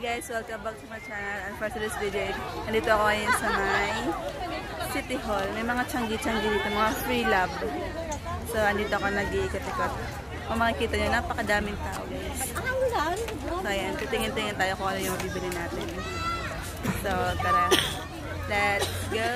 guys, welcome back to my channel. And for today's video, nandito ako ngayon sa may City Hall. May mga tiyanggi-tiyanggi dito, mga free love. So, andito ako nag-iikot-ikot. Kung makikita nyo, napakadaming tao guys. So, ayan, titingin-tingin tayo kung ano yung mabibili natin. So, tara. Let's go!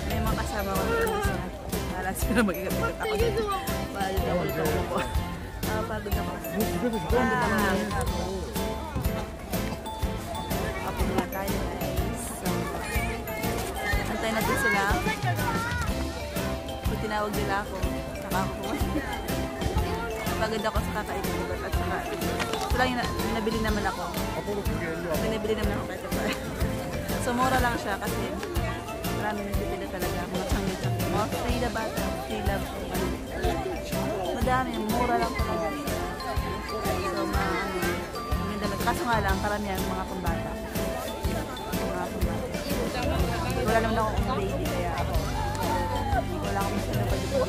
May mga kasama ko dito sa alas pero mag-ikot-ikot ako dito. Pagod ako. Kapag nga tayo guys. Antay natin sila. Kung tinawag nila ako, saka ako. Pagod ako sa kakaikot at saka ito lang yung nabili naman ako. Nabili naman ako kahit pa. So mura lang siya kasi marami nagpipila talaga. Mga tiyanggi-tiyanggi. Mga free na bata. Free love. Madami. Mura lang talaga. So, kaso nga lang, karamihan mga pambata. Mga pambata. Wala naman ako kung baby, kaya wala akong masyadong pag-ibig.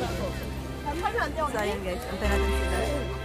So, ayun guys. Antay natin sila.